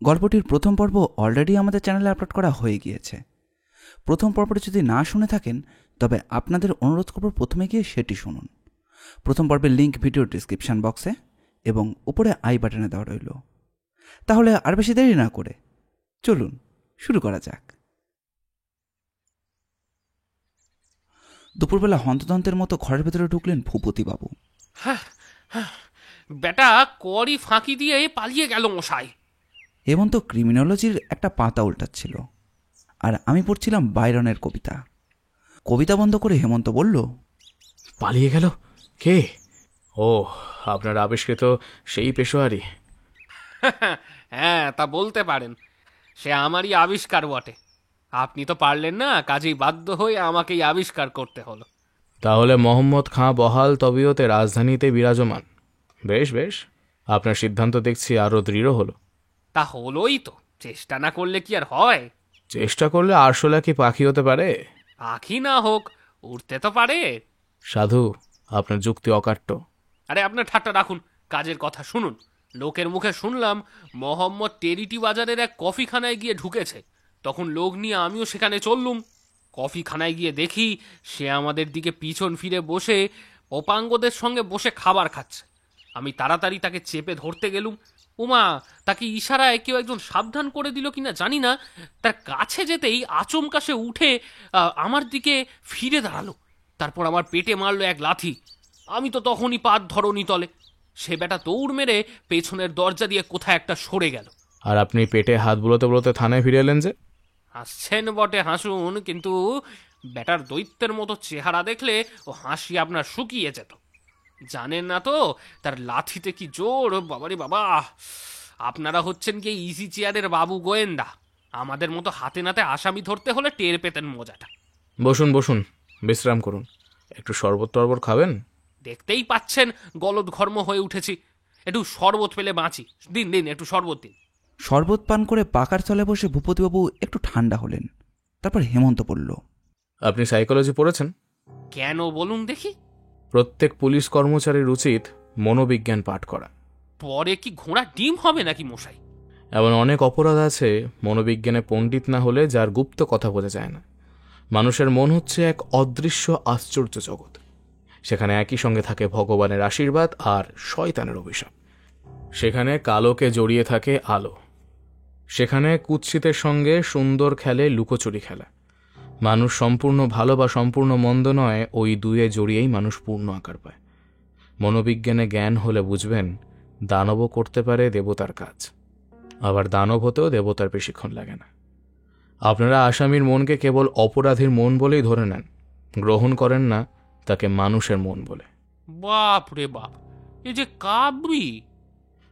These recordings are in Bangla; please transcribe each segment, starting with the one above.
গল্পটির প্রথম পর্ব অলরেডি আমাদের চ্যানেলে আপলোড করা হয়ে গিয়েছে। প্রথম পর্বটি যদি না শুনে থাকেন তবে আপনাদের অনুরোধ করব প্রথমে গিয়ে সেটি শুনুন। প্রথম পর্বের লিঙ্ক ভিডিও ডিসক্রিপশন বক্সে এবং উপরে আই বাটনে দেওয়া রইল। তাহলে আর বেশি দেরি না করে চলুন শুরু করা যাক। দুপুরবেলা হন্তদন্তের মতো ঘরের ভেতরে ঢুকলেন ভূপতিবাবু। বেটা করি ফাঁকি দিয়ে পালিয়ে গেল মশাই। হেমন্ত ক্রিমিনোলজির একটা পাতা উল্টাচ্ছিল আর আমি পড়ছিলাম বাইরনের কবিতা। কবিতা বন্ধ করে হেমন্ত বলল, পালিয়ে গেল কে? ও, আপনার আবিষ্কৃত সেই পেশোয়ারি। হ্যাঁ, তা বলতে পারেন। সে আমারই আবিষ্কার বটে। আপনি তো পারলেন না, কাজেই বাধ্য হয়ে আমাকেই আবিষ্কার করতে হলো। তাহলে মোহাম্মদ খাঁ বহাল তবিয়তে রাজধানীতে বিরাজমান। বেশ বেশ, আপনার সিদ্ধান্ত দেখছি আরও দৃঢ় হলো। তা হলোই তো, চেষ্টা না করলে কি আর হয়? চেষ্টা করলে আরশোলা কি পাখি হতে পারে? পাখি না হোক, উড়তে তো পারে। সাধু, আপনার যুক্তি অকাট্য। আরে আপনার ঠাট্টা রাখুন, কাজের কথা শুনুন। লোকের মুখে শুনলাম মোহাম্মদ টেরিটি বাজারের এক কফিখানায় গিয়ে ঢুকেছে। তখন লোক নিয়ে আমিও সেখানে চললুম। কফিখানায় গিয়ে দেখি সে আমাদের দিকে পিছন ফিরে বসে অপাঙ্গদের সঙ্গে বসে খাবার খাচ্ছে। আমি তাড়াতাড়ি তাকে চেপে ধরতে গেলুম। উমা, তাকে ইশারায় কেউ একজন সাবধান করে দিল কিনা জানি না, তার কাছে যেতেই আচমকা সে উঠে আমার দিকে ফিরে দাঁড়ালো। তারপর আমার পেটে মারলো এক লাথি। আমি তো তখনই পাত ধরনি তলে। সে বেটা দৌড় মেরে পেছনের দরজা দিয়ে কোথায় একটা সরে গেল। আর আপনি পেটে হাত বুলোতে বুলোতে থানায় ফিরে এলেন যে? হাসছেন বটে হাসুন, কিন্তু বেটার দৈত্যের মতো চেহারা দেখলে ও হাসি আপনার শুকিয়ে যেত। জানেন না তো তার লাথিতে কি জোর, বাবারে বাবা। আপনারা হচ্ছেন কি ইজি চেয়ারের বাবু গোয়েন্দা। আমাদের মতো হাতে নাতে আসামি ধরতে হলে টের পেতেন মজাটা। বসুন বসুন, বিশ্রাম করুন। একটু শরবত টরবত খাবেন? দেখতেই পাচ্ছেন গলদ ঘর্ম হয়ে উঠেছি। একটু শরবত পেলে বাঁচি। দিন দিন, একটু শরবত দিন। শরবত পান করে পাকার তলে বসে ভূপতিবাবু একটু ঠান্ডা হলেন। তারপর হেমন্ত বলল, আপনি সাইকোলজি পড়েছেন? কেন বলুন দেখি। প্রত্যেক পুলিশ কর্মচারীর উচিত মনোবিজ্ঞান পাঠ করা। পরে কি ঘোড়া ডিম হবে নাকি মশাই? এমন অনেক অপরাধ আছে মনোবিজ্ঞানে পণ্ডিত না হলে যার গুপ্ত কথা বোঝা যায় না। মানুষের মন হচ্ছে এক অদৃশ্য আশ্চর্য জগৎ। সেখানে একই সঙ্গে থাকে ভগবানের আশীর্বাদ আর শয়তানের অভিশাপ। সেখানে কালোকে জড়িয়ে থাকে আলো। সেখানে কুৎসিতের সঙ্গে সুন্দর খেলে লুকোচুরি খেলা। মানুষ সম্পূর্ণ ভালো বা সম্পূর্ণ মন্দ নয়, ওই দুয়ে জড়িয়েই মানুষ পূর্ণ আকার পায়। মনোবিজ্ঞানে জ্ঞান হলে বুঝবেন দানবও করতে পারে দেবতার কাজ, আবার দানব হতেও দেবতার বেশিক্ষণ লাগে না। আপনারা আসামির মনকে কেবল অপরাধীর মন বলেই ধরে নেন, গ্রহণ করেন না তাকে মানুষের মন বলে। বাপ রে বাপ, এই যে কাবরি।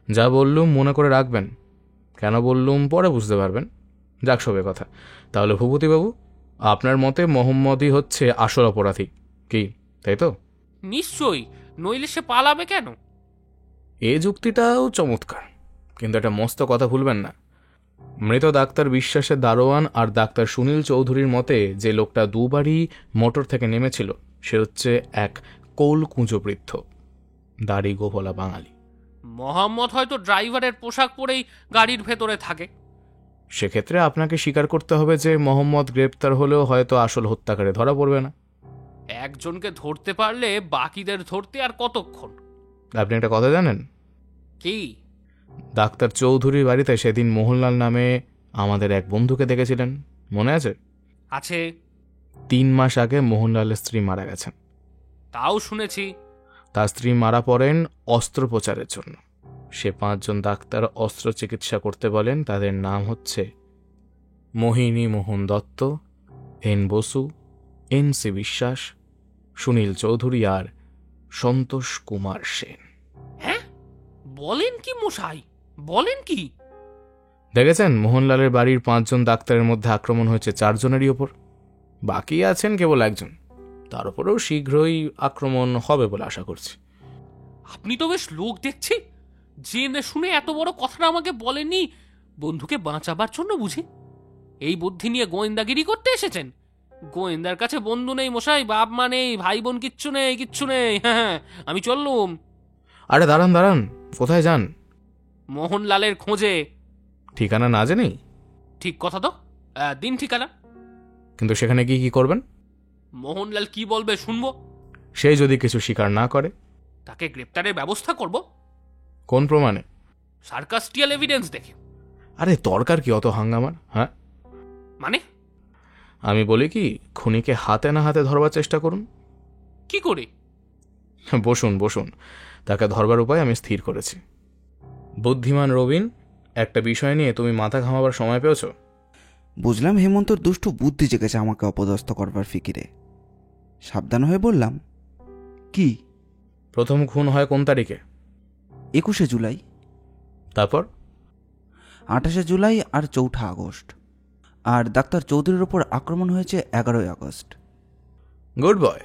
যা বললুম মনে করে রাখবেন। কেন বললুম পরে বুঝতে পারবেন। যাক সবে কথা। তাহলে ভূপতিবাবু, আপনার মতে মোহাম্মদই হচ্ছে আসল অপরাধী, কি তাই তো? নিশ্চয়ই, নইলে সে পালাবে কেন? এই যুক্তিটাও চমৎকার, কিন্তু একটা মস্ত কথা ভুলবেন না। মৃত ডাক্তার বিশ্বাসের দারোয়ান আর ডাক্তার সুনীল চৌধুরীর মতে যে লোকটা দুবারই মোটর থেকে নেমেছিল সে হচ্ছে এক কোল কুঁজো বৃদ্ধ, দাড়ি গোফলা বাঙালি। মোহাম্মদ হয়তো ড্রাইভারের পোশাক পরেই গাড়ির ভেতরে থাকে। সেক্ষেত্রে আপনাকে স্বীকার করতে হবে যে মোহাম্মদ গ্রেপ্তার হলেও হয়তো আসল হত্যাকারী ধরা পড়বে না। একজনকে ধরতে পারলে বাকিদের ধরতে আর কতক্ষণ? আপনি একটা কথা জানেন? কি? ডাক্তার চৌধুরীর বাড়িতে সেদিন মোহনলাল নামে আমাদের এক বন্ধুকে দেখেছিলেন, মনে আছে? আছে। 3 মাস আগে মোহনলালের স্ত্রী মারা গেছেন। তাও শুনেছি। তার স্ত্রী মারা পড়েন অস্ত্রোপচারের জন্য। সে 5 জন ডাক্তার অস্ত্র চিকিৎসা করতে বলেন। তাদের নাম হচ্ছে Mohini Mohan Dutta, N Basu, N C Biswas, Sunil Chowdhury আর সন্তোষ কুমার সেন। হ্যাঁ, বলেন কি মশাই, বলেন কি? দেখেছেন, মোহনলালের বাড়ির 5 জন ডাক্তারের মধ্যে আক্রমণ হয়েছে 4 জনেরই ওপর। বাকি আছেন কেবল একজন। তার উপরেও শীঘ্রই আক্রমণ হবে বলে আশা করছি। আপনি তো বেশ লোক দেখছি। জেনে শুনে এত বড় কথাটা আমাকে বলেননি। বন্ধুকে বাঁচাবার জন্য বুঝি এই বুদ্ধি নিয়ে গোয়েন্দাগিরি করতে এসেছেন? গোয়েন্দার কাছে বন্ধু নেই মশাই, বাপ মা নেই, ভাই বোন কিচ্ছু নেই, কিচ্ছু নেই। হ্যাঁ, আমি চললুম। আরে দাঁড়ান দাঁড়ান, কোথায় যান? মোহনলালের খোঁজে। ঠিকানা না জেনেই? ঠিক কথা তো। দিন ঠিকানা। কিন্তু সেখানে গিয়ে কি করবেন? মোহনলাল কি বলবে শুনবো। সে যদি কিছু স্বীকার না করে? তাকে গ্রেপ্তারের ব্যবস্থা করব। কোন প্রমাণে? সার্কাস্টিয়াল এভিডেন্স দেখে। আরে দরকার কি অত হাঙ্গামার? হ্যাঁ, মানে? আমি বলি কি, খুনিকে হাতে না হাতে ধরবার চেষ্টা করুন। কি করে? বসুন বসুন, তাকে ধরবার উপায় আমি স্থির করেছি। বুদ্ধিমান রবিন, একটা বিষয় নিয়ে তুমি মাথা ঘামাবার সময় পেয়েছ? বুঝলাম হেমন্তর দুষ্টু বুদ্ধি জেগেছে আমাকে অপদস্থ করবার ফিকিরে। সাবধান হয়ে বললাম, কি? প্রথম খুন হয় কোন তারিখে? 21শে জুলাই। তারপর? 28শে জুলাই আর 4ঠা আগস্ট। আর ডাক্তার চৌধুরীর ওপর আক্রমণ হয়েছে 11ই আগস্ট। গুড বয়,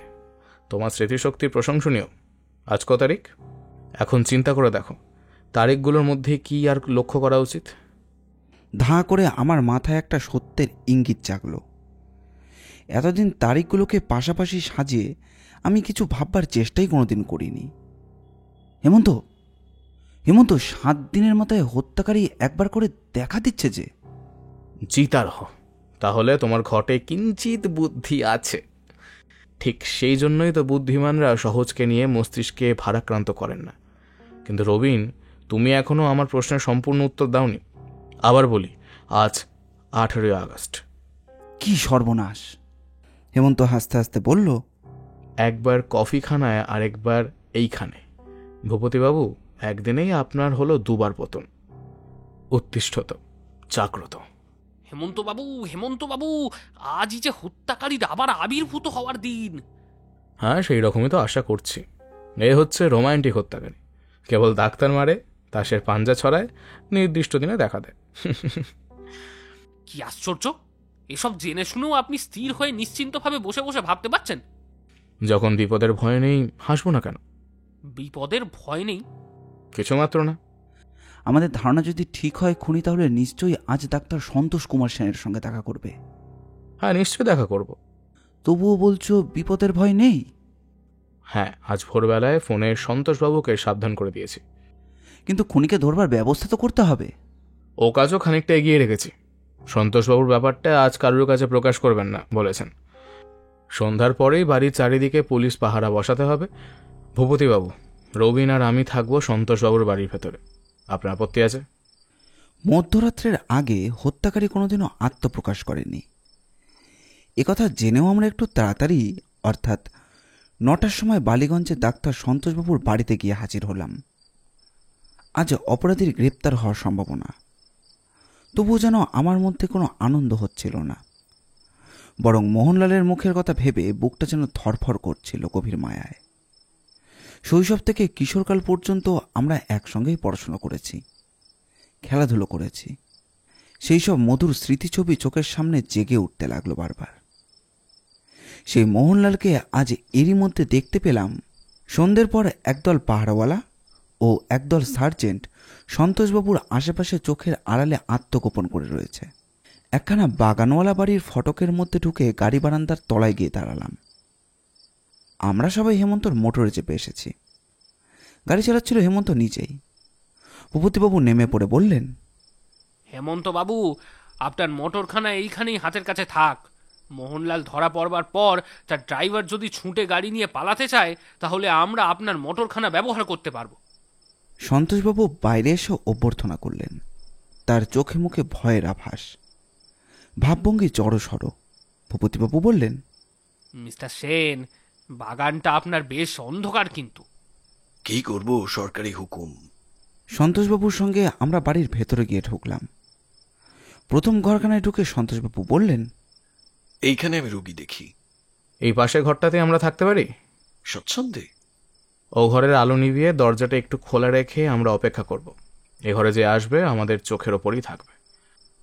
তোমার স্মৃতিশক্তি প্রশংসনীয়। আজ ক তারিখ? এখন চিন্তা করে দেখো, তারিখগুলোর মধ্যে কি আর লক্ষ্য করা উচিত? ধাঁ করে আমার মাথায় একটা সত্যের ইঙ্গিত জাগলো। এতদিন তারিখগুলোকে পাশাপাশি সাজিয়ে আমি কিছু ভাববার চেষ্টাই কোনোদিন করিনি। হেমন্ত, 7 দিনের মাথায় হত্যাকারী একবার করে দেখা দিচ্ছে যে। জিতার হ, তাহলে তোমার ঘটে কিঞ্চিত বুদ্ধি আছে। ঠিক সেই জন্যই তো বুদ্ধিমানরা সহজকে নিয়ে মস্তিষ্কে ভারাক্রান্ত করেন না। কিন্তু রবিন, তুমি এখনো আমার প্রশ্নের সম্পূর্ণ উত্তর দাওনি। আবার বলি, আজ 18 আগস্ট। কি সর্বনাশ! হেমন্ত হাসতে হাসতে বলল, একবার কফিখানায় আর একবার এইখানে। ভূপতিবাবু, একদিনেই আপনার হলো দুবার পতন। উত্তিষ্ঠত, জাগ্রত। হেমন্তবাবু, আজই যে হত্যাকারীর আবার আবির্ভূত হওয়ার দিন। হ্যাঁ, সেই রকমই তো আশা করছি। এ হচ্ছে রোমান্টিক হত্যাকারী, কেবল ডাক্তার মারে, তাসের পাঞ্জা ছড়ায়, নির্দিষ্ট দিনে দেখা দেয়। কি আশ্চর্য! এসব জেনে শুনেও আপনি স্থির হয়ে নিশ্চিন্তভাবে বসে বসে ভাবতে পারছেন। যখন বিপদের ভয় নেই, হাসবো না কেন? বিপদের ভয় নেই? কিছুমাত্র না। আমাদের ধারণা যদি ঠিক হয় খুনি তাহলে নিশ্চয়ই আজ ডাক্তার সন্তোষ কুমার সেনের সঙ্গে দেখা করবে। হ্যাঁ, নিশ্চয়ই দেখা করব। তবুও বলছো বিপদের ভয় নেই? হ্যাঁ, আজ ভোরবেলায় ফোনে সন্তোষবাবুকে সাবধান করে দিয়েছি। কিন্তু খুনিকে ধরবার ব্যবস্থা তো করতে হবে। ও কাজও খানিকটা এগিয়ে রেখেছি। সন্তোষবাবুর ব্যাপারটা আজ কারোর কাছে প্রকাশ করবেন না বলেছেন। সন্ধ্যার পরেই বাড়ির চারিদিকে পুলিশ পাহারা বসাতে হবে। ভূপতিবাবু, রবিন আর আমি থাকবো সন্তোষবাবুর বাড়ির ভেতরে। আপনার আপত্তি আছে? মধ্যরাত্রের আগে হত্যাকারী কোনোদিনও আত্মপ্রকাশ করেনি। একথা জেনেও আমরা একটু তাড়াতাড়ি, অর্থাৎ 9টার সময় বালিগঞ্জে ডাক্তার সন্তোষবাবুর বাড়িতে গিয়ে হাজির হলাম। আজ অপরাধীর গ্রেপ্তার হওয়ার সম্ভাবনা। তবুও যেন আমার মধ্যে কোনো আনন্দ হচ্ছিল না, বরং মোহনলালের মুখের কথা ভেবে বুকটা যেন ধরফর করছিল গভীর মায়ায়। শৈশব থেকে কিশোরকাল পর্যন্ত আমরা একসঙ্গেই পড়াশোনা করেছি, খেলাধুলো করেছি। সেই সব মধুর স্মৃতিছবি চোখের সামনে জেগে উঠতে লাগলো বারবার। সেই মোহনলালকে আজ এরই মধ্যে দেখতে পেলাম। সন্ধ্যের পর একদল পাহারাওয়ালা ও একদল সার্জেন্ট সন্তোষবাবুর আশেপাশে চোখের আড়ালে আত্মগোপন করে রয়েছে। একখানা বাগানওয়ালা বাড়ির ফটকের মধ্যে ঢুকে গাড়ি বারান্দার তলায় গিয়ে দাঁড়ালাম। আমরা সবাই হেমন্তর মোটরে চেপে এসেছি। গাড়ি চালাচ্ছিল হেমন্ত নিজেই। ভূপতিবাবু নেমে পড়ে বললেন, হেমন্তবাবু, আপনার মোটরখানা এইখানেই হাতের কাছে থাক। মোহনলাল ধরা পড়বার পর তার ড্রাইভার যদি ছুটে গাড়ি নিয়ে পালাতে চায়, তাহলে আমরা আপনার মোটরখানা ব্যবহার করতে পারবো। সন্তোষবাবু বাইরে এসে অভ্যর্থনা করলেন। তার চোখে মুখে ভয়ের আভাস, ভাবভঙ্গি জড়সড়। ভূপতিবাবু বললেন, মিস্টার সেন, বাগানটা আপনার বেশ অন্ধকার, কিন্তু কি করব, সরকারি হুকুম। সন্তোষবাবুর সঙ্গে আমরা বাড়ির ভেতরে গিয়ে ঢুকলাম। প্রথম ঘরখানায় ঢুকে সন্তোষবাবু বললেন, এইখানে আমি রোগী দেখি। এই পাশের ঘরটাতে আমরা থাকতে পারি? স্বচ্ছন্দে। ও ঘরের আলো নিভিয়ে দরজাটা একটু খোলা রেখে আমরা অপেক্ষা করব। এ ঘরে যে আসবে আমাদের চোখের ওপরই থাকবে।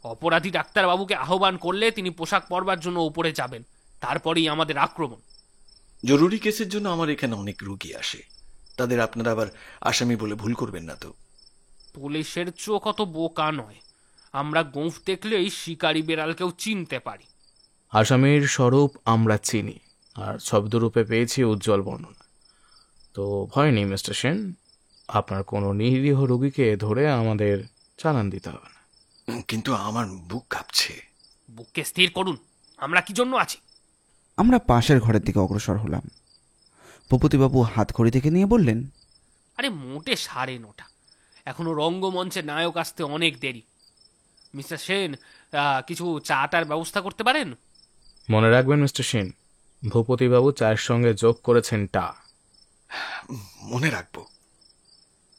অপরাধী ডাক্তারবাবুকে আহ্বান করলে তিনি পোশাক পরবার জন্য উপরে যাবেন, তারপরেই আমাদের আক্রমণ। জরুরি কেসের জন্য আমার এখানে অনেক রোগী আসে, তাদের আপনারা আবার আসামি বলে ভুল করবেন না তো? পুলিশের চোখ অত বোকা নয়। আমরা গোঁফ দেখলেই শিকারি বেড়ালকেও চিনতে পারি। আসামির স্বরূপ আমরা চিনি, আর শব্দরূপে পেয়েছি উজ্জ্বল বর্ণনা। তো ভয় নেই মিস্টার সেন, আপনার কোনো নিরীহ রোগীকে ধরে আমাদের চালান দিতে হবে না। কিন্তু আমার বুক কাঁপছে। বুককে স্থির করুন, আমরা কি জন্য আছি? আমরা পাশের ঘরের দিকে অগ্রসর হলাম। ভূপতিবাবু হাত ঘড়ি থেকে নিয়ে বললেন, আরে মোটে 9:30, এখনো রঙ্গমঞ্চে নায়ক আসতে অনেক দেরি। মিস্টার সেন, কিছু চাটার ব্যবস্থা করতে পারেন? মনে রাখবেন মিস্টার সেন, ভূপতিবাবু চায়ের সঙ্গে যোগ করেছেন টা। মনে রাখবো।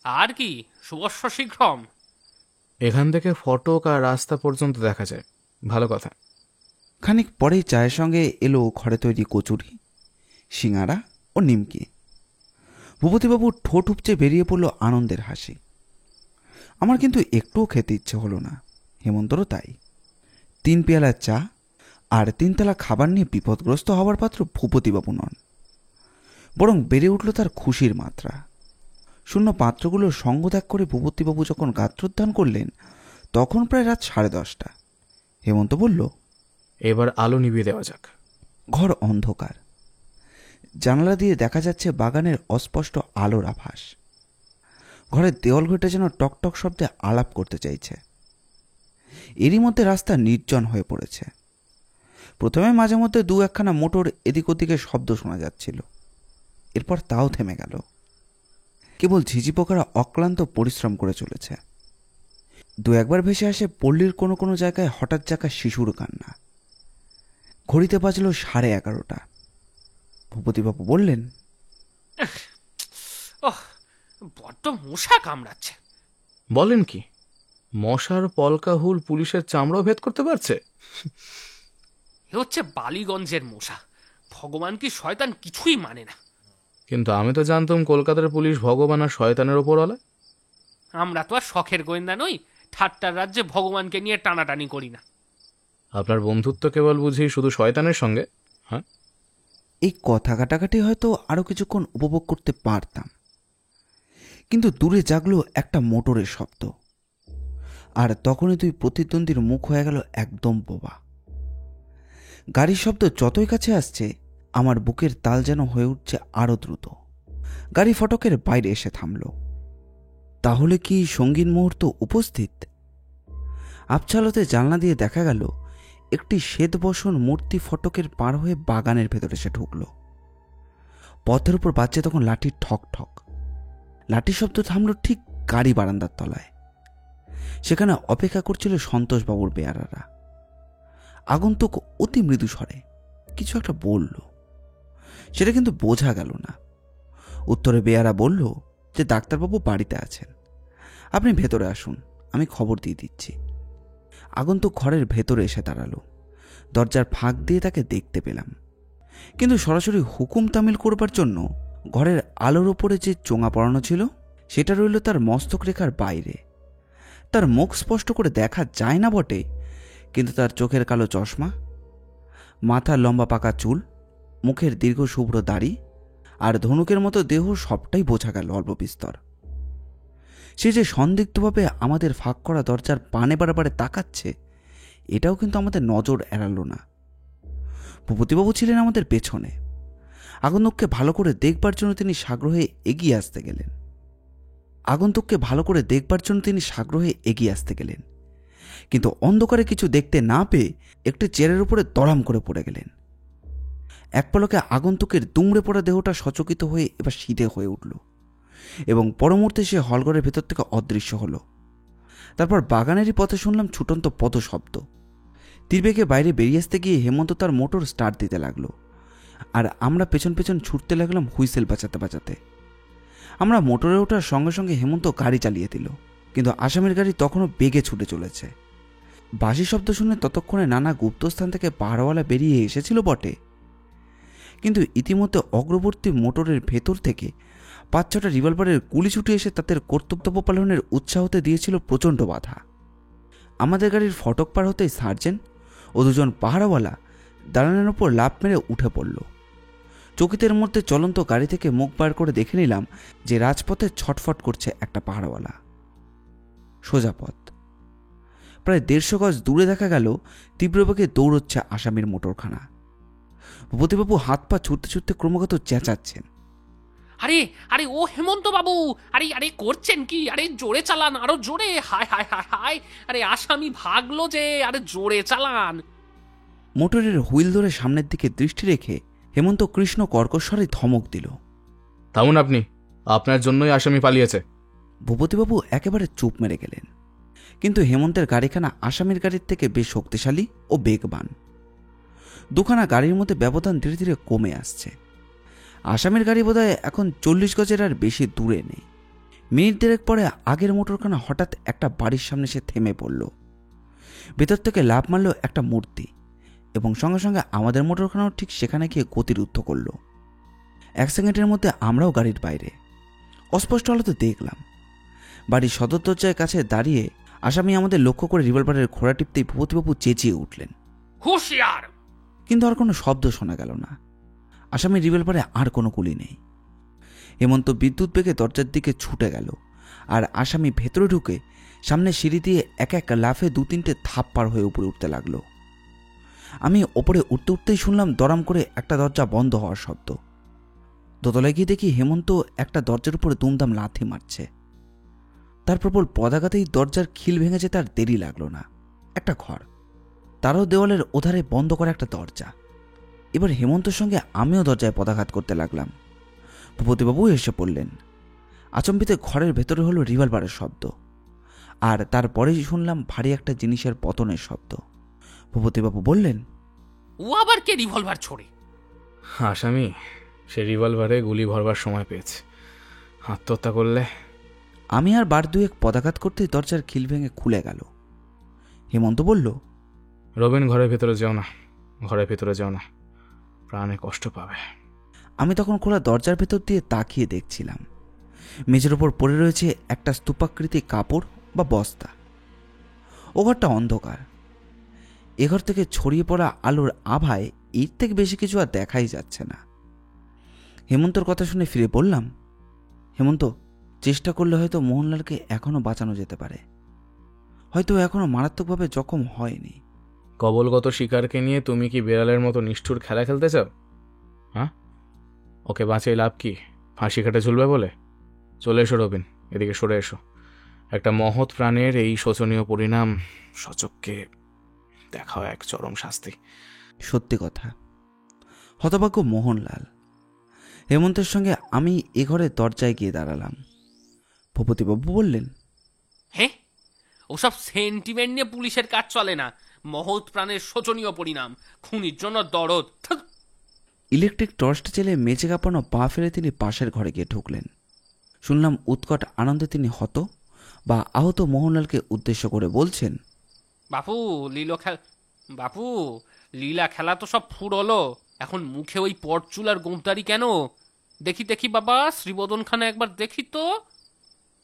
আর কি, শুভস্য শীঘ্রম। এখান থেকে ফটক আর রাস্তা পর্যন্ত দেখা যায়, ভালো কথা। খানিক পরেই চায়ের সঙ্গে এলো ঘরে তৈরি কচুরি, সিঙাড়া ও নিমকি। ভূপতিবাবুর ঠোঁট উপচে বেরিয়ে পড়ল আনন্দের হাসি। আমার কিন্তু একটুও খেতে ইচ্ছে হলো না, হেমন্তরও তাই। 3 পেয়ালা চা আর 3 খাবার নিয়ে বিপদগ্রস্ত হওয়ার পাত্র ভূপতিবাবু নন, বরং বেড়ে উঠল তার খুশির মাত্রা। শূন্য পাত্রগুলো সঙ্গত্যাগ করে ভূপতিবাবু যখন গাত্রোদ্ধান করলেন, তখন প্রায় রাত 10:30। হেমন্ত বলল, এবার আলো নিভিয়ে দেওয়া যাক। ঘর অন্ধকার। জানালা দিয়ে দেখা যাচ্ছে বাগানের অস্পষ্ট আলোর আভাস। ঘরের দেওয়াল ঘটে যেন টকটক শব্দে আলাপ করতে চাইছে। এরই মধ্যে রাস্তা নির্জন হয়ে পড়েছে। প্রথমে মাঝে মধ্যে 2-1খানা মোটর এদিক ওদিকে শব্দ শোনা যাচ্ছিল, এরপর তাও থেমে গেল। কেবল ঝিঝি পোকারা অক্লান্ত পরিশ্রম করে চলেছে। 2-1বার ভেসে আসে পল্লীর কোনো কোনো জায়গায় হঠাৎ জাগা শিশুর কান্না। ঘড়িতে বাজল 11:30। ভূপতিবাবু বললেন, ওহ, বড্ড মশা কামড়াচ্ছে। বলেন কি, মশার পলকা হুল পুলিশের চামড়াও ভেদ করতে পারছে? এ হচ্ছে বালিগঞ্জের মশা। ভগবান কি শয়তান কিছুই মানে না। কিন্তু আমি তো জানতাম কলকাতার পুলিশ ভগবান আর শয়তানের ওপরওয়ালা। আমরা তো আর শখের গোয়েন্দা নই, ঠাট্টার রাজ্যে ভগবানকে নিয়ে টানাটানি করি না। আপনার বন্ধুত্ব কেবল বুঝি শুধু শয়তানের সঙ্গে? হ্যাঁ, এই কথা কাটাকাটি হয়তো আরো কিছুক্ষণ উপভোগ করতে পারতাম, কিন্তু দূরে জাগলো একটা মোটরের শব্দ, আর তখনই 2 প্রতিদ্বন্দ্বীর মুখ হয়ে গেল একদম বোবা। গাড়ির শব্দ যতই কাছে আসছে, আমার বুকের তাল যেন হয়ে উঠছে আরো দ্রুত। গাড়ি ফটকের বাইরে এসে থামল। তাহলে কি সঙ্গীন মুহূর্ত উপস্থিত? আবছালোতে জানলা দিয়ে দেখা গেল একটি শ্বেতবসন মূর্তি ফটকের পার হয়ে বাগানের ভেতরে এসে ঢুকল। পথের উপর বাজছে তখন লাঠির ঠক ঠক। লাঠির শব্দ থামল ঠিক গাড়ি বারান্দার তলায়। সেখানে অপেক্ষা করছিল সন্তোষবাবুর বেয়ারারা। আগন্তুক অতি মৃদু স্বরে কিছু একটা বলল, সেটা কিন্তু বোঝা গেল না। উত্তরে বেয়ারা বলল যে ডাক্তারবাবু বাড়িতে আছেন, আপনি ভেতরে আসুন, আমি খবর দিয়ে দিচ্ছি। আগন্তুক ঘরের ভেতরে এসে দাঁড়ালো। দরজার ফাঁক দিয়ে তাকে দেখতে পেলাম, কিন্তু সরাসরি হুকুম তামিল করবার জন্য ঘরের আলোর ওপরে যে চোঙা পড়ানো ছিল সেটা রইল তার মস্তক রেখার বাইরে। তার মুখ স্পষ্ট করে দেখা যায় না বটে, কিন্তু তার চোখের কালো চশমা, মাথার লম্বা পাকা চুল, মুখের দীর্ঘ শুভ্র দাড়ি আর ধনুকের মতো দেহ সবটাই বোঝা গেল অল্প বিস্তর। সে যে সন্দিগ্ধভাবে আমাদের ফাঁক করা দরজার পানে বারে তাকাচ্ছে, এটাও কিন্তু আমাদের নজর এড়াল না। ভূপতিবাবু ছিলেন আমাদের পেছনে। আগন্তুককে ভালো করে দেখবার জন্য তিনি সাগ্রহে এগিয়ে আসতে গেলেন, কিন্তু অন্ধকারে কিছু দেখতে না পেয়ে একটি চেয়ারের উপরে দড়াম করে পড়ে গেলেন। এক পলকে আগন্তুকের দুমড়ে পড়া দেহটা সচকিত হয়ে এবার সিধে হয়ে উঠল এবং পরমুহূর্তে সে হলঘরের ভেতর থেকে অদৃশ্য হল। তারপর বাগানেরই পথে শুনলাম ছুটন্ত পদশব্দ। তীরবেগে বাইরে বেরিয়ে আসতে গিয়ে হেমন্ত তার মোটর স্টার্ট দিতে লাগলো, আর আমরা পেছন পেছন ছুটতে লাগলাম হুইসেল বাজাতে। আমরা মোটরে ওঠার সঙ্গে সঙ্গে হেমন্ত গাড়ি চালিয়ে দিল, কিন্তু আসামির গাড়ি তখনও বেগে ছুটে চলেছে। বাঁশি শব্দ শুনে ততক্ষণে নানা গুপ্তস্থান থেকে পাহাড়ওয়ালা বেরিয়ে এসেছিল বটে, কিন্তু ইতিমধ্যে অগ্রবর্তী মোটরের ভেতর থেকে 5-6টা রিভলভারের গুলি ছুটে এসে তাদের কর্তব্য পালনের উৎসাহতে দিয়েছিল প্রচণ্ড বাধা। আমাদের গাড়ির ফটক পার হতেই সার্জেন্ট ও 2 জন পাহারাওয়ালা দালানের ওপর লাফ মেরে উঠে পড়ল। চকিতের মধ্যে চলন্ত গাড়ি থেকে মুখ বার করে দেখে নিলাম যে রাজপথে ছটফট করছে একটা পাহারাওয়ালা। সোজা পথ। প্রায় 150 গজ দূরে দেখা গেল তীব্রবেগে দৌড়চ্ছে আসামির মোটরখানা। ভূপতিবাবু হাত পা ছুটতে ছুটতে ক্রমাগত চেঁচাচ্ছেন। আরে আরে ও হেমন্ত বাবু, আরে আরে করছেন কি? আরে জোরে চালান, আরো জোরে। হায় হায় হায় হায়, আরে আসামি ভাগলো যে, আরে জোরে চালান। মোটরের হুইল ধরে সামনের দিকে দৃষ্টি রেখে হেমন্ত কৃষ্ণ কর্কশ্বরে ধমক দিল। থামুন আপনি, আপনার জন্যই আসামি পালিয়েছে। ভূপতিবাবু একেবারে চুপ মেরে গেলেন। কিন্তু হেমন্তের গাড়িখানা আসামির গাড়ির থেকে বেশ শক্তিশালী ও বেগবান। দুখানা গাড়ির মধ্যে ব্যবধান ধীরে ধীরে কমে আসছে। আসামির গাড়ি বোধহয় এখন 40 গজের আর বেশি দূরে নেই। মিনিট দেড়েক পরে আগের মোটরখানা হঠাৎ একটা বাড়ির সামনে সে থেমে পড়ল। ভেতর থেকে লাফ মারল একটা মূর্তি এবং সঙ্গে সঙ্গে আমাদের মোটরখানাও ঠিক সেখানে গিয়ে গতিরুদ্ধ করল। 1 সেকেন্ডের মধ্যে আমরাও গাড়ির বাইরে। অস্পষ্ট আলোতে দেখলাম বাড়ির সদর দরজার কাছে দাঁড়িয়ে আসামি আমাদের লক্ষ্য করে রিভলভারের ঘোড়া টিপতেই ভূপতিবাবু চেঁচিয়ে উঠলেন, হুঁশিয়ার! কিন্তু আর কোনো শব্দ শোনা গেল না। আসামির রিভলভারে আর কোনো গুলি নেই। হেমন্ত বিদ্যুৎ বেগে দরজার দিকে ছুটে গেল আর আসামি ভেতরে ঢুকে সামনে সিঁড়ি দিয়ে এক এক লাফে 2-3টে ধাপ পার হয়ে উপরে উঠতে লাগলো। আমি ওপরে উঠতে উঠতেই শুনলাম দরাম করে একটা দরজা বন্ধ হওয়ার শব্দ। দোতলায় গিয়ে দেখি হেমন্ত একটা দরজার উপরে দুমদাম লাথি মারছে। তার প্রবল পদাঘাতেই দরজার খিল ভেঙে যেতে আর দেরি লাগলো না। একটা ঘর, তারও দেওয়ালের ওধারে বন্ধ করা একটা দরজা। এবার হেমন্তর সঙ্গে আমিও দরজায় পদাঘাত করতে লাগলাম। ভূপতিবাবু এসে পড়লেন। আচম্বিতে ঘরের ভেতরে হলো রিভলভারের শব্দ, আর তারপরেই শুনলাম ভারী একটা জিনিসের পতনের শব্দ। ভূপতিবাবু বললেন, ও আবার কে রিভলভার ছোড়ে? আসামি সে রিভলভারে গুলি ভরবার সময় পেয়েছে, আত্মহত্যা করলে। আমি আর বার দুয়েক পদাঘাত করতেই দরজার খিল ভেঙে খুলে গেল। হেমন্ত বলল, রবিন, ঘরের ভেতরে যেও না, ঘরের ভেতরে যেও না, প্রাণে কষ্ট পাবে। আমি তখন খোলা দরজার ভেতর দিয়ে তাকিয়ে দেখছিলাম মেঝের ওপর পড়ে রয়েছে একটা স্তূপাকৃতি কাপড় বা বস্তা। ও ঘরটা অন্ধকার। এ ঘর থেকে ছড়িয়ে পড়া আলোর আভায় এর থেকে বেশি কিছু আর দেখাই যাচ্ছে না। হেমন্তর কথা শুনে ফিরে বললাম, হেমন্ত, চেষ্টা করলে হয়তো মোহনলালকে এখনো বাঁচানো যেতে পারে। হয়তো এখনো মারাত্মকভাবে জখম হয়নি। কবলগত শিকারকে নিয়ে তুমি কি বেড়ালের মতো নিষ্ঠুর খেলা খেলতে চাও? হ্যাঁ, ওকে বাঁচিয়ে লাভ কি? ফাঁসি কাটে ঝুলবে বলে? চলে এসো রবিন, এদিকে সরে এসো। একটা মহৎ প্রাণের এই শোচনীয় পরিণাম সচক্ষে দেখাও এক চরম শাস্তি। সত্যি কথা। হতভাগ্য মোহনলাল। হেমন্তের সঙ্গে আমি এ ঘরের দরজায় গিয়ে দাঁড়ালাম। ভূপতিবাবু বললেন, হ্যাঁ, ওসব সেন্টিমেন্ট নিয়ে পুলিশের কাজ চলে না। মহৎ প্রাণের শোচনীয় পরিণাম, খুনির জন্য দরদ। ইলেকট্রিক টর্চটা জেলে মেঝে কাঁপানো পা ফেলে তিনি পাশের ঘরে গিয়ে ঢুকলেন। শুনলাম উৎকট আনন্দে তিনি হত বা আহত মোহনলালকে উদ্দেশ্য করে বলছেন, বাপু বাপু, লীলা খেলা তো সব ফুরলো। এখন মুখে ওই পরচুল আর গোঁফদারি কেন? দেখি দেখি বাবা, শ্রীবদনখানা একবার দেখি তো।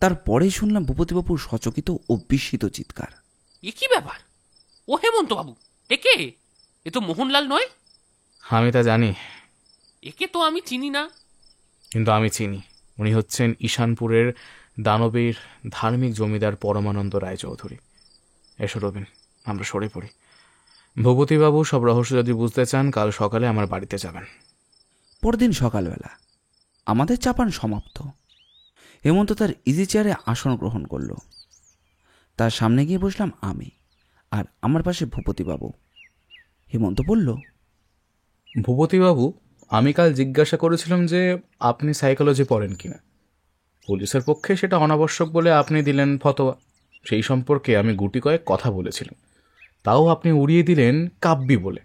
তারপরেই শুনলাম ভূপতিবাবুর সচকিত ও বিস্মিত চিৎকার। এ কি ব্যাপার? ও হেমন্ত বাবু, একে? এ তো মোহনলাল নয়। আমি তা জানি, একে তো আমি চিনি না। কিন্তু আমি চিনি। উনি হচ্ছেন ঈশানপুরের দানবীর ধার্মিক জমিদার পরমানন্দ রায়চৌধুরী। এসো রবিন, আমরা সরে পড়ি। ভূপতিবাবু সব রহস্য যদি বুঝতে চান, কাল সকালে আমার বাড়িতে যাবেন। পরদিন সকালবেলা আমাদের চাপান সমাপ্ত। হেমন্ত তার ইজি চেয়ারে আসন গ্রহণ করল। তার সামনে গিয়ে বসলাম আমি, আর আমার পাশে ভূপতিবাবু। হেমন্ত বলল, ভূপতিবাবু, আমি কাল জিজ্ঞাসা করেছিলাম যে আপনি সাইকোলজি পড়েন কিনা। পুলিশের পক্ষে সেটা অনাবশ্যক বলে আপনি দিলেন ফতোয়া। সেই সম্পর্কে আমি গুটি কয়েক কথা বলেছিলাম, তাও আপনি উড়িয়ে দিলেন কাব্যি বলে।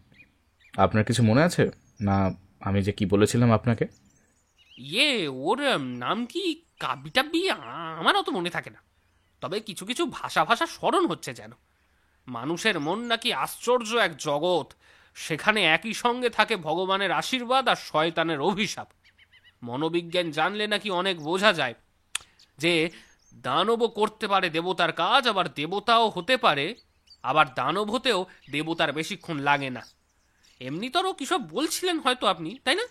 আপনার কিছু মনে আছে না আমি যে কি বলেছিলাম আপনাকে? ওর নাম কি? কাব্যি টাব্যি আমার অত মনে থাকে না, তবে কিছু কিছু ভাষা স্মরণ হচ্ছে যেন। মানুষের মন নাকি আশ্চর্য এক জগৎ, সেখানে একই সঙ্গে থাকে ভগবানের আশীর্বাদ আর শয়তানের অভিশাপ। মনোবিজ্ঞান জানলে নাকি অনেক বোঝা যায় যে দানবও করতে পারে দেবতার কাজ, আবার দেবতাও হতে পারে, আবার দানব হতেও দেবতার বেশিক্ষণ লাগে না। এমনিতরও কিসব বলছিলেন হয়তো আপনি, তাই না?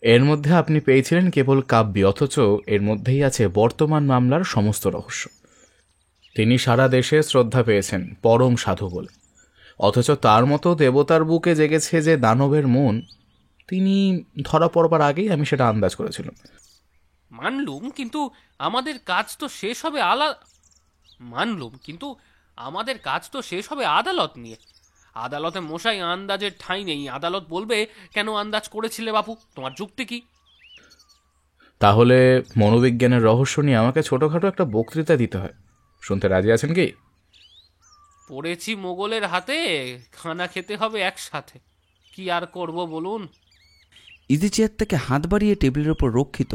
এর মধ্যে আপনি পেয়েছিলেন কেবল কাব্যি, অথচ এর মধ্যেই আছে বর্তমান মামলার সমস্ত রহস্য। তিনি সারা দেশে শ্রদ্ধা পেয়েছেন পরম সাধু বলে, অথচ তার মতো দেবতার বুকে জেগেছে যে দানবের মন, তিনি ধরা পড়বার আগেই আমি সেটা আন্দাজ করেছিলাম। মানলুম, কিন্তু আমাদের কাজ তো শেষ হবে আমাদের কাজ তো শেষ হবে আদালত নিয়ে। আদালতে মশাই আন্দাজের ঠাঁই নেই। আদালত বলবে, কেন আন্দাজ করেছিলে বাপু, তোমার যুক্তি কি? তাহলে মনোবিজ্ঞানের রহস্য নিয়ে আমাকে ছোটখাটো একটা বক্তৃতা দিতে হয়। শুনতে রাজি আছেন কি? পড়েছি মোগলের হাতে, খানা খেতে হবে একসাথে, কি আর করব বলুন। ইজি চেয়ার থেকে হাত বাড়িয়ে টেবিলের ওপর রক্ষিত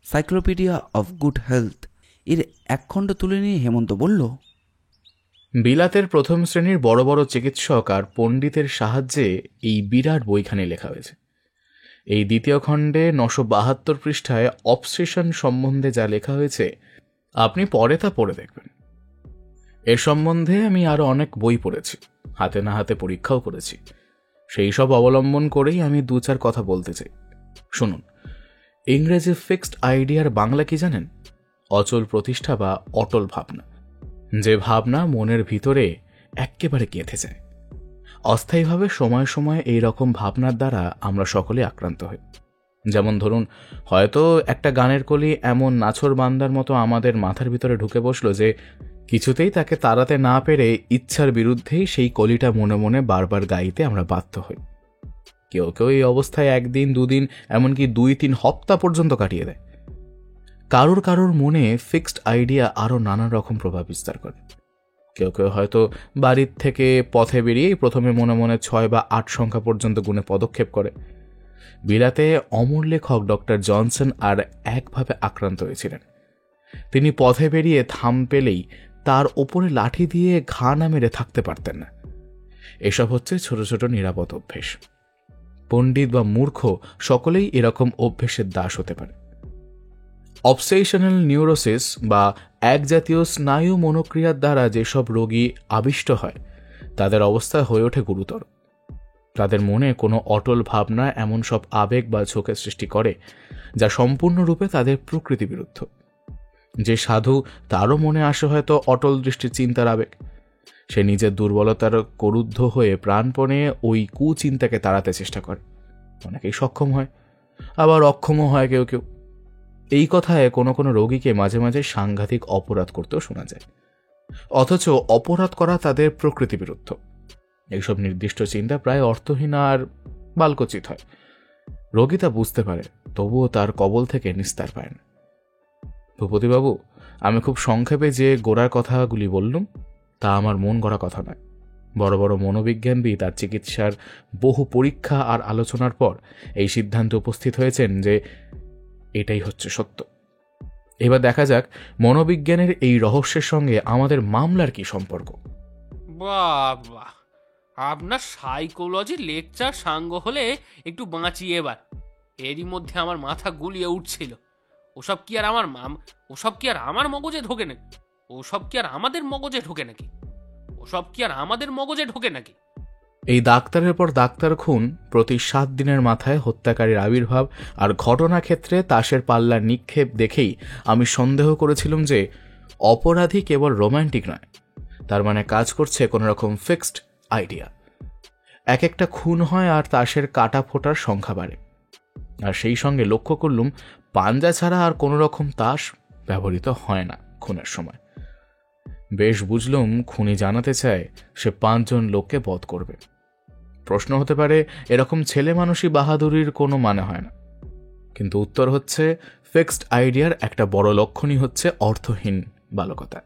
সাইক্লোপিডিয়া অফ গুড হেলথ এর এক খণ্ড তুলে নিয়ে হেমন্ত বলল, বিলাতের প্রথম শ্রেণীর বড় বড় চিকিৎসক আর পণ্ডিতের সাহায্যে এই বিরাট বইখানি লেখা হয়েছে। এই দ্বিতীয় খণ্ডে 972 পৃষ্ঠায় অবসেশন সম্বন্ধে যা লেখা হয়েছে, আপনি পরে তা পড়ে দেখবেন। এর সম্বন্ধে আমি আরো অনেক বই পড়েছি, হাতে না হাতে পরীক্ষাও করেছি। সেই সব অবলম্বন করেই আমি 2-4 কথা বলতে চাই। শুনুন, ইংরেজি ফিক্সড আইডিয়ার বাংলা কি জানেন? অচল প্রতিষ্ঠা বা অটল ভাবনা। যে ভাবনা মনের ভিতরে এক্কেবারে গেঁথে যায়। অস্থায়ীভাবে সময় সময় এই রকম ভাবনার দ্বারা আমরা সকলে আক্রান্ত হই। যেমন ধরুন, হয়তো একটা গানের কলি এমন নাছর বান্দার মতো আমাদের মাথার ভিতরে ঢুকে বসলো যে কিছুতেই তাকে তাড়াতে না পেরে ইচ্ছার বিরুদ্ধেই সেই কলিটা মনে মনে বারবার গাইতে আমরা বাধ্য হই। কেউ কেউ এই অবস্থায় 1 দিন 2 দিন এমনকি 2-3 সপ্তাহ পর্যন্ত কাটিয়ে দেয়। কারোর কারোর মনে ফিক্সড আইডিয়া আরো নানান রকম প্রভাব বিস্তার করে। কেউ কেউ হয়তো বাড়ির থেকে পথে বেরিয়েই প্রথমে মনে মনে 6 বা 8 সংখ্যা পর্যন্ত গুণে পদক্ষেপ করে। বিলাতে অমর লেখক ডক্টর জনসন আর একভাবে আক্রান্ত হয়েছিলেন। তিনি পথে বেরিয়ে থাম পেলেই তার ওপরে লাঠি দিয়ে ঘা না মেরে থাকতে পারতেন না। এসব হচ্ছে ছোট ছোট নিরাপদ অভ্যেস। পণ্ডিত বা মূর্খ সকলেই এরকম অভ্যেসের দাস হতে পারে। অবসেশনাল নিউরোসিস বা এক জাতীয় স্নায়ু মনোক্রিয়ার দ্বারা যেসব রোগী আবিষ্ট হয়, তাদের অবস্থা হয়ে ওঠে গুরুতর। তাদের মনে কোনো অটল ভাবনা এমন সব আবেগ বা ঝোঁকের সৃষ্টি করে যা সম্পূর্ণরূপে তাদের প্রকৃতি বিরুদ্ধ। যে সাধু, তারও মনে আসে হয়তো অটল দৃষ্টির চিন্তার আবেগ। সে নিজের দুর্বলতার করুদ্ধ হয়ে প্রাণপণে ওই কুচিন্তাকে তাড়াতে চেষ্টা করে। অনেকেই সক্ষম হয়, আবার অক্ষমও হয় কেউ কেউ। এই কথায় কোনো কোনো রোগীকে মাঝে মাঝে সাংঘাতিক অপরাধ করতেও শোনা যায়, অথচ অপরাধ করা তাদের প্রকৃতি বিরুদ্ধ। এইসব নির্দিষ্ট চিন্তা প্রায় অর্থহীন আর বালকোচিত হয়। রোগী তা বুঝতে পারে, তবুও তার কবল থেকে নিস্তার পায় না। ভূপতিবাবু, আমি খুব সংক্ষেপে যে গোড়ার কথাগুলি বললুম তা আমার মন গড়া কথা নয়। বড় বড় মনোবিজ্ঞানবিদ তার চিকিৎসার বহু পরীক্ষা আর আলোচনার পর এই সিদ্ধান্তে উপস্থিত হয়েছেন যে এটাই হচ্ছে সত্য। এবার দেখা যাক মনোবিজ্ঞানের এই রহস্যের সঙ্গে আমাদের মামলার কি সম্পর্ক। বাবা, আপনার সাইকোলজি লেকচার সাঙ্গ হলে একটু বাঁচি এবার। এরই মধ্যে আমার মাথা গুলিয়ে উঠছিল। ওসব কি আর আমার মগজে ঢোকে নাকি? ওসব কি আর আমাদের মগজে ঢোকে নাকি? এই ডাক্তারের পর ডাক্তার খুন, প্রতি 7 দিনের মাথায় হত্যাকারীর আবির্ভাব আর ঘটনা ক্ষেত্রে তাসের পাল্লার নিক্ষেপ দেখেই আমি সন্দেহ করেছিলাম যে অপরাধী কেবল রোম্যান্টিক নয়, তার মানে কাজ করছে কোনো রকম ফিক্সড আইডিয়া। এক একটা খুন হয় আর তাসের কাটা ফোটার সংখ্যা বাড়ে। আর সেই সঙ্গে লক্ষ্য করলুম পাঞ্জা ছাড়া আর কোনো রকম তাস ব্যবহৃত হয় না খুনের সময়। বেশ বুঝলুম খুনি জানাতে চায় সে 5 জন লোককে বধ করবে। প্রশ্ন হতে পারে, এরকম ছেলে মানুষই বাহাদুরির কোনো মানে হয় না। কিন্তু উত্তর হচ্ছে, ফিক্সড আইডিয়ার একটা বড় লক্ষণই হচ্ছে অর্থহীন বালকতা।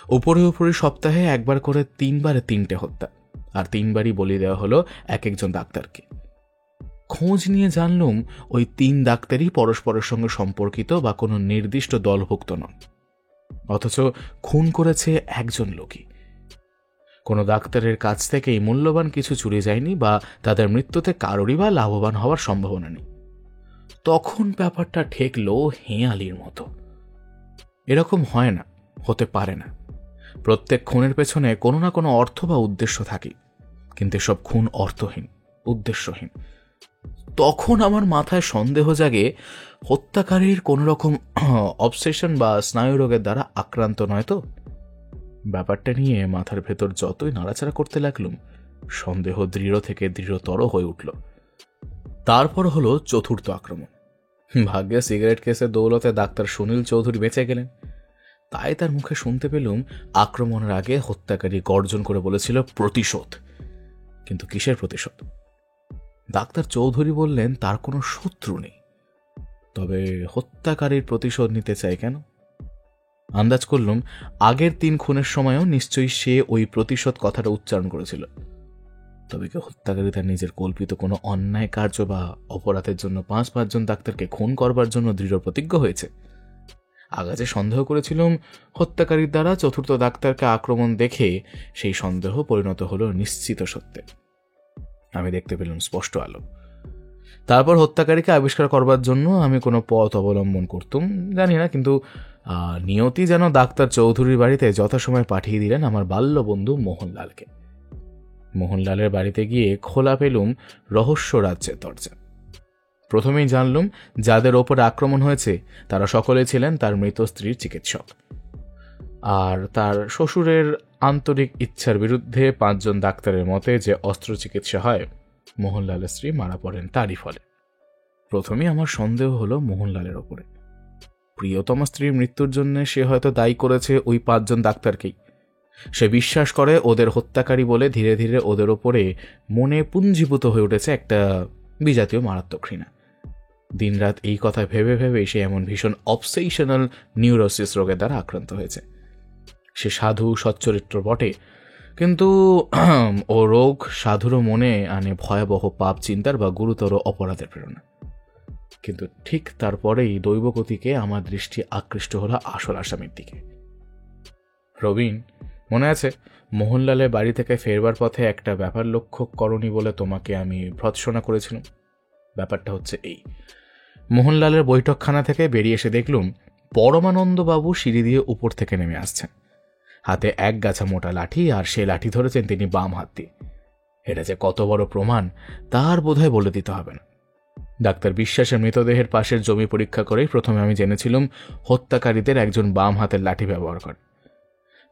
উপরে উপরে সপ্তাহে একবার করে 3 বারে 3টে হত্যা, আর 3 বারই বলি দেওয়া হলো এক একজন ডাক্তারকে। খোঁজ নিয়ে জানলুম ওই 3 ডাক্তারই পরস্পরের সঙ্গে সম্পর্কিত বা কোনো নির্দিষ্ট দলভুক্ত নন, অথচ খুন করেছে একজন লোকই। কোনো ডাক্তারের কাছ থেকেই মূল্যবান কিছু চুরি যায়নি বা তাদের মৃত্যুতে কারোরই বা লাভবান হওয়ার সম্ভাবনা নেই। তখন ব্যাপারটা ঠেকলো হেঁয়ালির মতো। এরকম হয় না, হতে পারে না। প্রত্যেক খুনের পেছনে কোনো না কোনো অর্থ বা উদ্দেশ্য থাকে, কিন্তু সব খুন অর্থহীন, উদ্দেশ্যহীন। তখন আমার মাথায় সন্দেহ জাগে, হত্যাকারীর কোন রকম অবসেশন বা স্নায়ুরোগের দ্বারা আক্রান্ত নয় তো? ব্যাপারটা নিয়ে মাথার ভেতর যতই নাড়াচাড়া করতে লাগলুম, সন্দেহ দৃঢ় থেকে দৃঢ়তর হয়ে উঠল। তারপর হলো চতুর্থ আক্রমণ। ভাগ্যে সিগারেট কেসের দৌলতে ডাক্তার সুনীল চৌধুরী বেঁচে গেলেন, তাই তার মুখে শুনতে পেলুম আক্রমণের আগে হত্যাকারী গর্জন করে বলেছিল প্রতিশোধ। কিন্তু কিসের প্রতিশোধ? ডাক্তার চৌধুরী বললেন তার কোনো শত্রু নেই, তবে হত্যাকারীর প্রতিশোধ নিতে চায় কেন? আন্দাজ করলুম আগের 3 খুনের সময়ও নিশ্চয়ই সে ওই প্রতিশোধ কথাটা উচ্চারণ করেছিল। তবে কি হত্যাকারী তার নিজের কল্পিত কোনো অন্যায় কার্য বা অপরাধের জন্য 5-5 জন ডাক্তারকে খুন করবার জন্য দৃঢ় প্রতিজ্ঞ হয়েছে? আগাজে সন্দেহ করেছিলাম হত্যাকারীর দ্বারা চতুর্থ ডাক্তারকে আক্রমণ দেখে সেই সন্দেহ পরিণত হলো নিশ্চিত সত্যে। আমি দেখতে পেলাম স্পষ্ট আলো। তারপর হত্যাকারীকে আবিষ্কার করবার জন্য আমি কোনো পথ অবলম্বন করতুম জানি না, কিন্তু নিয়তি যেন ডাক্তার চৌধুরীর বাড়িতে যথাসময় পাঠিয়ে দিলেন আমার বাল্য বন্ধু মোহনলালকে। মোহনলালের বাড়িতে গিয়ে খোলা পেলুম রহস্য রাজ্যের দরজা। প্রথমেই জানলুম যাদের ওপর আক্রমণ হয়েছে তারা সকলে ছিলেন তার মৃত স্ত্রীর চিকিৎসক, আর তার শ্বশুরের আন্তরিক ইচ্ছার বিরুদ্ধে 5 জন ডাক্তারের মতে যে অস্ত্র চিকিৎসা হয় মোহনলালের স্ত্রী মারা পড়েন তারই ফলে। প্রথমেই আমার সন্দেহ হলো মোহনলালের ওপরে। প্রিয়তম স্ত্রীর মৃত্যুর জন্য সে হয়তো দায়ী করেছে ওই 5 জন ডাক্তারকেই। সে বিশ্বাস করে ওদের হত্যাকারী বলে ধীরে ধীরে ওদের ওপরে মনে পুঞ্জীভূত হয়ে উঠেছে একটা বিজাতীয় মারাত্মক ঘৃণা। দিনরাত এই কথা ভেবে ভেবেই সে এমন ভীষণ অবসেশনাল নিউরোসিস রোগের দ্বারা আক্রান্ত হয়েছে। সে সাধু সচ্চরিত্র বটে, কিন্তু ও রোগ সাধুরও মনে আনে ভয়াবহ পাপ চিন্তার বা গুরুতর অপরাধের প্রেরণা। কিন্তু ঠিক তারপরেই দৈবগতিকে আমার দৃষ্টি আকৃষ্ট হলো আসল আসামির দিকে। রবিন, মনে আছে মোহনলালের বাড়ি থেকে ফেরবার পথে একটা ব্যাপার লক্ষ্য করনি বলে তোমাকে আমি ভর্ৎসনা করেছিলাম? ব্যাপারটা হচ্ছে এই, মোহনলালের বৈঠকখানা থেকে বেরিয়ে এসে দেখলুম পরমানন্দবাবু সিঁড়ি দিয়ে উপর থেকে নেমে আসছেন, হাতে 1 গাছা মোটা লাঠি, আর সে লাঠি ধরেছেন তিনি বাম হাত দিয়ে। এটা যে কত বড় প্রমাণ তার বোধহয় বলে দিতে হবে না। ডাক্তার বিশ্বাসের মৃতদেহের পাশের জমি পরীক্ষা করেই প্রথমে আমি জেনেছিলাম হত্যাকারীদের একজন বাম হাতের লাঠি ব্যবহার করে।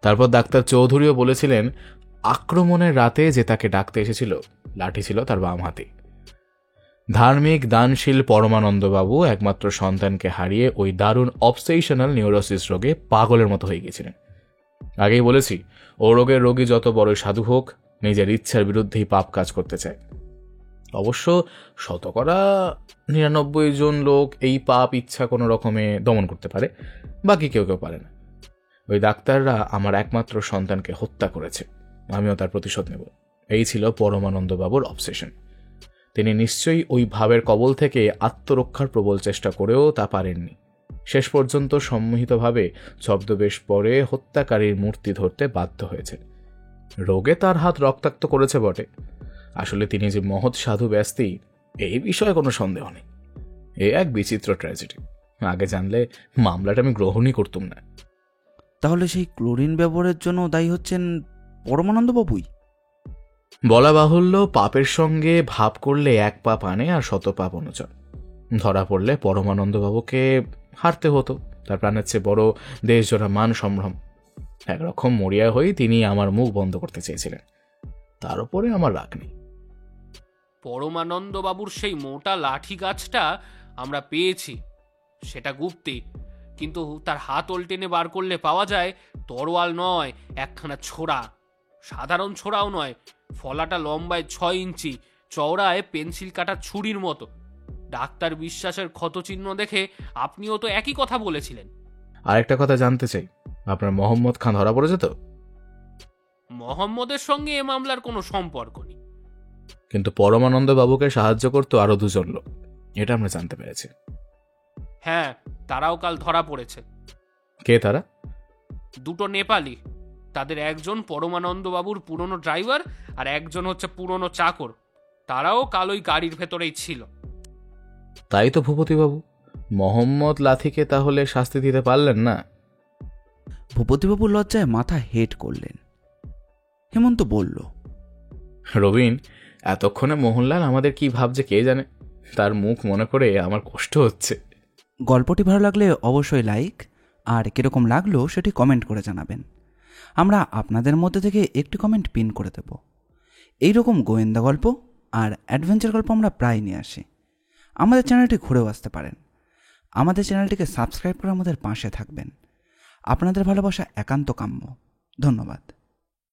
তারপর ডাক্তার চৌধুরীও বলেছিলেন আক্রমণের রাতে যে তাকে ডাকতে এসেছিল লাঠি ছিল তার বাম হাতে। ধার্মিক দানশীল পরমানন্দবাবু একমাত্র সন্তানকে হারিয়ে ওই দারুণ অবসেশনাল নিউরোসিস রোগে পাগলের মতো হয়ে গেছিলেন। আগেই বলেছি ও রোগের রোগী যত বড় সাধু হোক নিজের ইচ্ছার বিরুদ্ধেই পাপ কাজ করতে চায়। অবশ্য 99% জন লোক এই পাপ ইচ্ছা কোনো রকমে দমন করতে পারে, বাকি কেউ কেউ পারে না। ওই ডাক্তাররা আমার একমাত্র সন্তানকে হত্যা করেছে, আমিও তার প্রতিশোধ নেব, এই ছিল পরমানন্দবাবুর অবসেশন। তিনি নিশ্চয়ই ওই ভাবের কবল থেকে আত্মরক্ষার প্রবল চেষ্টা করেও তা পারেননি। শেষ পর্যন্ত সম্মোহিতভাবে ছদ্মবেশ পরে হত্যাকারীর মূর্তি ধরতে বাধ্য হয়েছে। রোগে তার হাত রক্তাক্ত করেছে বটে, আসলে তিনি যে মহৎ সাধু ব্যস্তি এই বিষয়ে কোনো সন্দেহ নেই। এ এক বিচিত্র ট্র্যাজেডি, আগে জানলে মামলাটা আমি গ্রহণই করতুম না। তাহলে সেই ক্লোরিন ব্যবহারের জন্য দায়ী হচ্ছেন পরমানন্দবাবুই? বলা বাহুল্য, পাপের সঙ্গে ভাব করলে 1 পাপ আনে আর 100 পাপ অনুচর। ধরা পড়লে পরমানন্দবাবুকে হারতে হতো, তার প্রাণের চেয়ে বড় দেশ জোড়া মান সম্ভ্রম। একরকম মরিয়া হয়ে তিনি আমার মুখ বন্ধ করতে চেয়েছিলেন, তার উপরে আমার রাগ নেই। পরমানন্দবাবুর সেই মোটা লাঠি গাছটা আমরা পেয়েছি, সেটা গুপ্তি, কিন্তু তার হাত টেনে বার করলে পাওয়া যায় তরোয়াল নয়, একখানা ছোরা। সাধারণ ছোরাও নয়, ফলাটা লম্বায় 6 ইঞ্চি, চওড়ায় পেন্সিল কাটার ছুরির মতো। ডাক্তার বিশ্বাসের ক্ষতচিহ্ন দেখে আপনিও তো একই কথা বলেছিলেন। আরেকটা কথা জানতে চাই, আপনার মোহাম্মদ খান ধরা পড়েছে তো? মোহাম্মদের সঙ্গে এ মামলার কোনো সম্পর্ক নেই, কিন্তু পরমানন্দ বাবুকে সাহায্য করতো আরো 2 জন লোক, এটা আমরা জানতে পেরেছি। হ্যাঁ, তারাও কাল ধরা পড়েছে। কে তারা? 2 নেপালি। তাদের একজন পরমানন্দবাবুর পুরনো ড্রাইভার, আর একজন হচ্ছে পুরনো চাকর। তারাও কাল ওই গাড়ির ভেতরেই ছিল। তাই তো ভূপতিবাবু, মোহাম্মদ লাথিকে তাহলে শাস্তি দিতে পারলেন না? ভূপতিবাবু লজ্জায় মাথা হেট করলেন। হেমন্ত বলল, রবিন, এতক্ষণে মোহনলাল আমাদের কি ভাবছে কে জানে, তার মুখ মনে করে আমার কষ্ট হচ্ছে। গল্পটি ভালো লাগলে অবশ্যই লাইক, আর কিরকম লাগলো সেটি কমেন্ট করে জানাবেন। আমরা আপনাদের মধ্যে থেকে একটি কমেন্ট পিন করে দেব। এইরকম গোয়েন্দা গল্প আর অ্যাডভেঞ্চার গল্প আমরা প্রায় নিয়ে আসি। আমাদের চ্যানেলটি ঘুরেও আসতে পারেন। আমাদের চ্যানেলটিকে সাবস্ক্রাইব করে আমাদের পাশে থাকবেন। আপনাদের ভালোবাসা একান্ত কাম্য। ধন্যবাদ।